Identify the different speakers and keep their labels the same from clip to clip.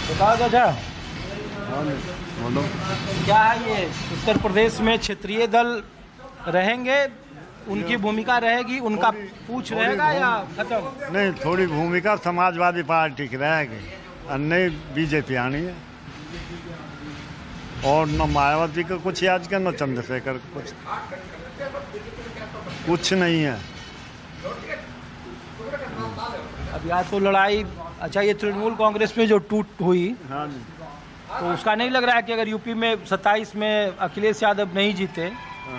Speaker 1: बताओ चाचा,
Speaker 2: बोलो।
Speaker 1: क्या है ये उत्तर प्रदेश में क्षेत्रीय दल रहेंगे, उनकी भूमिका रहेगी, उनका पूछ रहेगा या खत्म?
Speaker 2: नहीं, थोड़ी भूमिका समाजवादी पार्टी की रहेगी और नहीं बीजेपी आनी है। और न मायावती का कुछ याद का, न चंद्रशेखर का कुछ नहीं है।
Speaker 1: अब यार तो लड़ाई, अच्छा ये तृणमूल कांग्रेस में जो टूट हुई,
Speaker 2: हाँ जी।
Speaker 1: तो उसका नहीं लग रहा है कि अगर यूपी में 27 में अखिलेश यादव नहीं जीते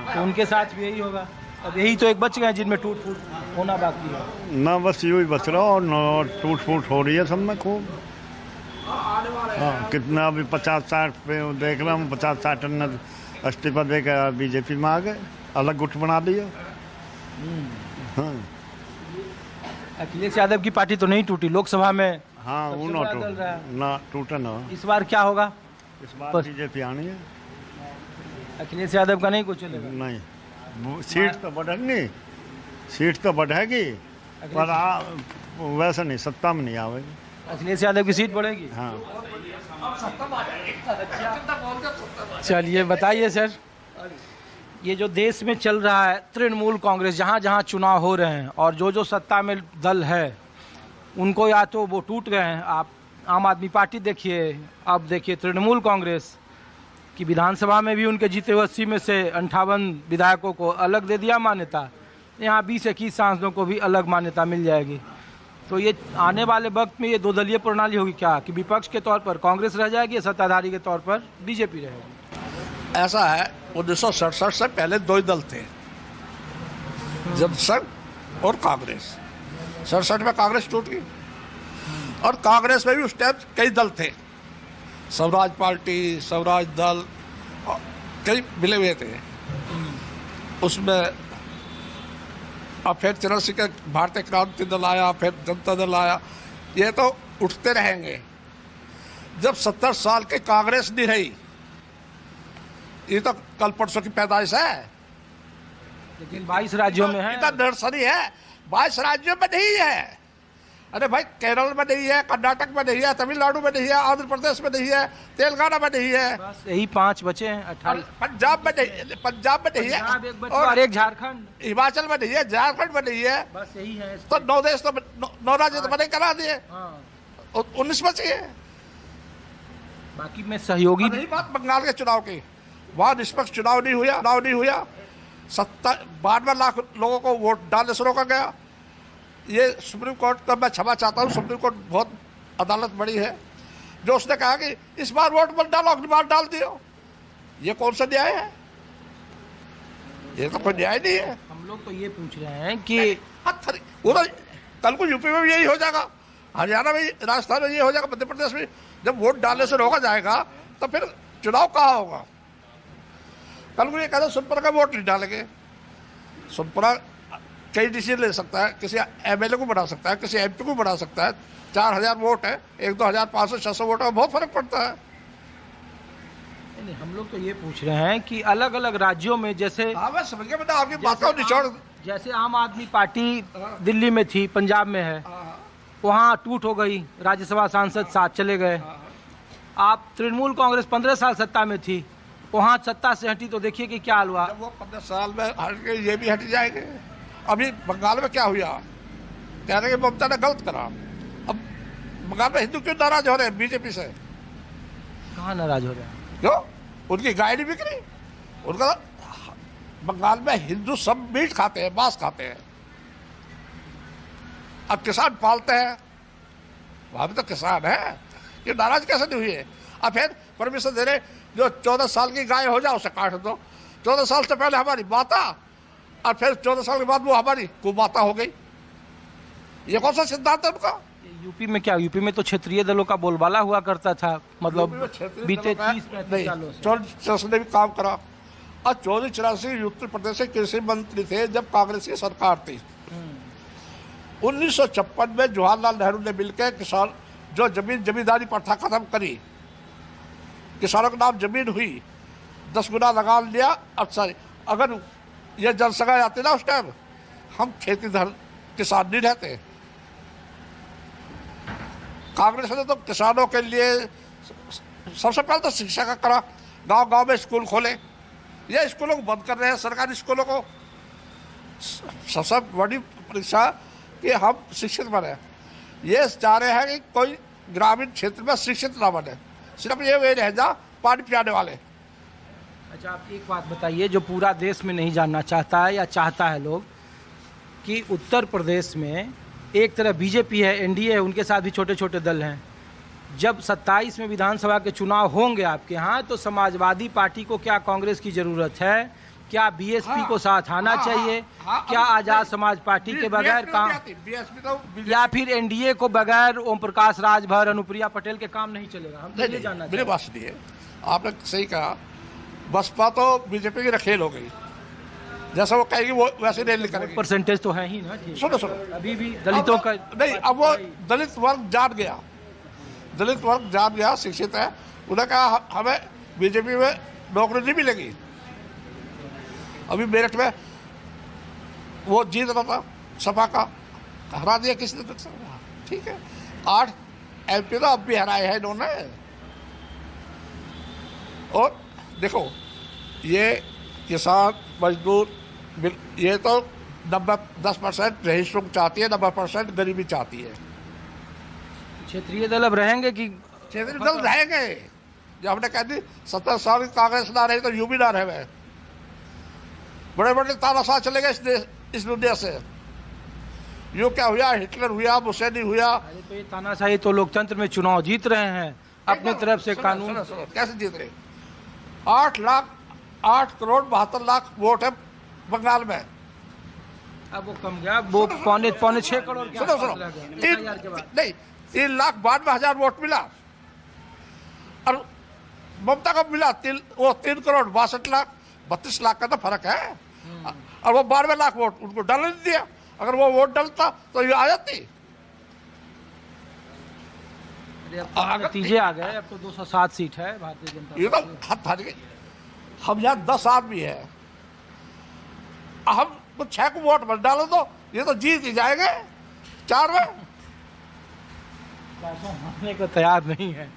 Speaker 1: तो उनके साथ भी यही होगा? अब यही तो एक बच गए जिनमें टूट फूट होना बाकी है।
Speaker 2: न बस यूँ ही बच रहा और न टूट फूट हो रही है सब में खूब। हाँ, कितना अभी 50-60 पे देख रहा हूँ, 50-60 टन इस्तीफा दे के बीजेपी में आ गए, अलग गुट बना दिया। हाँ
Speaker 1: अखिलेश यादव की पार्टी तो नहीं टूटी लोकसभा में।
Speaker 2: हाँ,
Speaker 1: सबसे
Speaker 2: वो
Speaker 1: बड़ा दल रहा है।
Speaker 2: ना टूटा ना।
Speaker 1: इस बार क्या होगा?
Speaker 2: इस बार
Speaker 1: बस।
Speaker 2: बीजेपी आनी है।
Speaker 1: अखिलेश यादव का नहीं कुछ चलेगा।
Speaker 2: नहीं, सीट तो बढ़ेगी, सीट तो बढ़ेगी, पर वैसे नहीं, सत्ता में नहीं आवेगी।
Speaker 1: अखिलेश यादव की सीट बढ़ेगी।
Speaker 2: हाँ।
Speaker 1: चलिए बताइए सर, ये जो देश में चल रहा है तृणमूल कांग्रेस, जहाँ जहाँ चुनाव हो रहे हैं और जो जो सत्ता में दल है उनको या तो वो टूट गए हैं। आप आम आदमी पार्टी देखिए, अब देखिए तृणमूल कांग्रेस की विधानसभा में भी उनके जीते हुए 80 में से 58 विधायकों को अलग दे दिया मान्यता। यहाँ 20-21 सांसदों को भी अलग मान्यता मिल जाएगी। तो ये आने वाले वक्त में ये दो दलीय प्रणाली होगी क्या, कि विपक्ष के तौर पर कांग्रेस रह जाएगी, सत्ताधारी के तौर पर बीजेपी रहेगी?
Speaker 3: ऐसा है, 1967 से पहले दो ही दल थे, जनसंघ और कांग्रेस। 67 में कांग्रेस टूट गई और कांग्रेस में भी उस टाइम कई दल थे, स्वराज पार्टी, स्वराज दल, कई मिले हुए थे उसमें। अब फिर 83 का भारतीय क्रांति दल आया, फिर जनता दल आया, ये तो उठते रहेंगे। जब 70 साल की कांग्रेस नहीं रही, ये तो कल परसों की पैदाइश है,
Speaker 1: लेकिन 22 राज्यों में है।
Speaker 3: इतना नर्सरी है, 22 राज्यों में नहीं है। अरे भाई, केरल में नहीं है, कर्नाटक में नहीं है, तमिलनाडु में नहीं है, आंध्र प्रदेश में नहीं है, तेलंगाना में नहीं है,
Speaker 1: बस यही 5 बचे हैं। 28
Speaker 3: पंजाब में नहीं, पंजाब में नहीं
Speaker 1: पंजाब एक
Speaker 3: है,
Speaker 1: बचा और एक झारखंड,
Speaker 3: हिमाचल में नहीं है, झारखंड में नहीं है।
Speaker 1: बस यही है।
Speaker 3: तो 9 देश तो 9 राज्य तो बने करा दिए,
Speaker 1: हाँ,
Speaker 3: 19 बचे हैं।
Speaker 1: बाकी में सहयोगी
Speaker 3: रही बात बंगाल के चुनाव की, वहां निष्पक्ष चुनाव नहीं हुआ। 52 लाख लोगों को वोट डालने से रोका गया। ये सुप्रीम कोर्ट का मैं क्षमा चाहता हूँ, सुप्रीम कोर्ट बहुत अदालत बड़ी है, जो उसने कहा कि इस बार वोट मत डालो, अगली बार डाल दियो। ये कौन सा न्याय है? ये तो कोई न्याय नहीं है।
Speaker 1: हम लोग तो ये पूछ रहे हैं कि
Speaker 3: कल को यूपी में भी यही हो जाएगा, हरियाणा में, राजस्थान में ये हो जाएगा, मध्य प्रदेश में। जब वोट डालने से रोका जाएगा तो फिर चुनाव कहाँ होगा? कल को ये कहते सुनपुरा का वोट नहीं डालेंगे। सुनपुरा कई डिसीजन ले सकता है, किसी एमएलए को बना सकता है, किसी एमपी को बना सकता है। 4000 वोट है, 1-2 हजार 500-600 वोट है, बहुत फर्क पड़ता है।
Speaker 1: नहीं, हम लोग तो ये पूछ रहे हैं कि अलग अलग राज्यों में, जैसे
Speaker 3: हाँ, मैं समझ गया, मैं आपकी बात का निचोड़।
Speaker 1: जैसे आम आदमी पार्टी दिल्ली में थी, पंजाब में है, वहाँ टूट हो गई, राज्यसभा सांसद 7 चले गए। आप तृणमूल कांग्रेस 15 साल सत्ता में थी, वहाँ सत्ता से हटी तो देखिए कि क्या हुआ।
Speaker 3: जब वो 15 साल में हट गए, ये भी हट जाएंगे। अभी बंगाल में क्या हुआ, कह रहे हैं ममता ने गलत करा। अब बंगाल में हिंदू क्यों नाराज हो रहे हैं बीजेपी से?
Speaker 1: कहाँ नाराज हो रहे हैं?
Speaker 3: क्यों? उनकी गाय नहीं बिक रही। उनका बंगाल में हिंदू सब मीट खाते हैं, मांस खाते हैं। अब किसान पालते हैं, वहां भी तो किसान है, ये नाराज कैसे नहीं हुए? अब फिर परमिशन दे रहे, जो 14 साल की गाय हो जाए उसे काट दो। 14 साल से पहले हमारी माता, और फिर 14 साल के बाद वो हमारी कुमाता हो गई। ये कौन सा सिद्धांत है उनका?
Speaker 1: यूपी में क्या, यूपी में तो क्षेत्रीय दलों का बोलबाला हुआ करता था, मतलब बीते 30-35 सालों से।
Speaker 3: 84 ने भी काम करा, और 84-84 उत्तर प्रदेश के कृषि मंत्री थे जब कांग्रेस की सरकार थी। 1956 में जवाहरलाल नेहरू ने मिलकर किसान जो जमींदारी प्रथा खत्म करी, किसानों के नाम जमीन हुई, 10 गुना लगा लिया। अच्छा, अगर ये जनसंख्या आती ना उस टाइम, हम खेती धर किसान नहीं रहते। कांग्रेस ने तो किसानों के लिए सबसे पहले तो शिक्षा का करा, गांव गांव में स्कूल खोले। ये स्कूलों को बंद कर रहे हैं, सरकारी स्कूलों को। सबसे बड़ी परीक्षा कि हम शिक्षित बने। ये चाह रहे हैं कि कोई ग्रामीण क्षेत्र में शिक्षित ना बने, सिर्फ ये रह जा पानी पिलाने वाले।
Speaker 1: अच्छा, आप एक बात बताइए, जो पूरा देश में नहीं जानना चाहता है या चाहता है लोग, कि उत्तर प्रदेश में एक तरफ बीजेपी है, एनडीए है, उनके साथ भी छोटे छोटे दल हैं। जब 27 में विधानसभा के चुनाव होंगे आपके यहाँ, तो समाजवादी पार्टी को क्या कांग्रेस की ज़रूरत है? क्या बीएसपी को साथ आना चाहिए? क्या आज़ाद समाज पार्टी के बगैर काम, या फिर एनडीए को बगैर ओम प्रकाश राजभर, अनुप्रिया पटेल के काम नहीं चलेगा? हम तो ये जानना
Speaker 3: मेरे पास नहीं है। आपने सही कहा, बसपा तो बीजेपी की रखेल हो गई, जैसा वो कहेगी वो वैसे रैली करेगी।
Speaker 1: परसेंटेज तो है ही ना।
Speaker 3: सुनो सुनो,
Speaker 1: अभी भी दलितों का
Speaker 3: नहीं, अब वो दलित वर्ग जान गया, दलित वर्ग जान गया, शिक्षित है। उन्होंने कहा हमें बीजेपी में नौकरी नहीं मिलेगी। अभी मेरठ में वो जीत रहा था, सपा का हरा दिया किसी ने, ठीक है। 8 MP तो अब भी हराए हैं इन्होंने। और देखो, ये किसान मजदूर ये तो 10% रहीसों चाहती है, 90% गरीबी चाहती है।
Speaker 1: क्षेत्रीय दल अब रहेंगे कि
Speaker 3: क्षेत्रीय दल रहेंगे? जब हमने कह दी 70 साल कांग्रेस ना रही तो यूं भी ना रहे। बड़े बड़े तानाशाह चले गए इस दुनिया से। यूं क्या हुआ, हिटलर हुआ, मुसैनी हुआ।
Speaker 1: अरे तो ये तानाशाही तो लोकतंत्र में चुनाव जीत रहे हैं अपनी तरफ से। कानून
Speaker 3: कैसे जीत रहे? 8 करोड़ 72 लाख वोट है बंगाल में।
Speaker 1: अब वो कम गया, वो पौने 6 करोड़ के
Speaker 3: सुनो सुनो,
Speaker 1: आसपास रह गया। 1000 के बाद।
Speaker 3: नहीं, 3,92,000 वोट मिला। और ममता को मिला 3 करोड़ 62 लाख, 32 लाख का तो फर्क है। और वो 92 लाख वोट उनको डाल नहीं दिया। अगर वो वोट डलता तो ये आ जाती।
Speaker 1: नतीजे आ गए, अब तो 207 सीट है भारतीय जनता
Speaker 3: ये तो हद फट गई। हम यहाँ 10 आदमी है, हम तो 6 को वोट मत डालो तो ये तो जीत ही जाएंगे 4 में।
Speaker 1: मानने को तैयार नहीं है।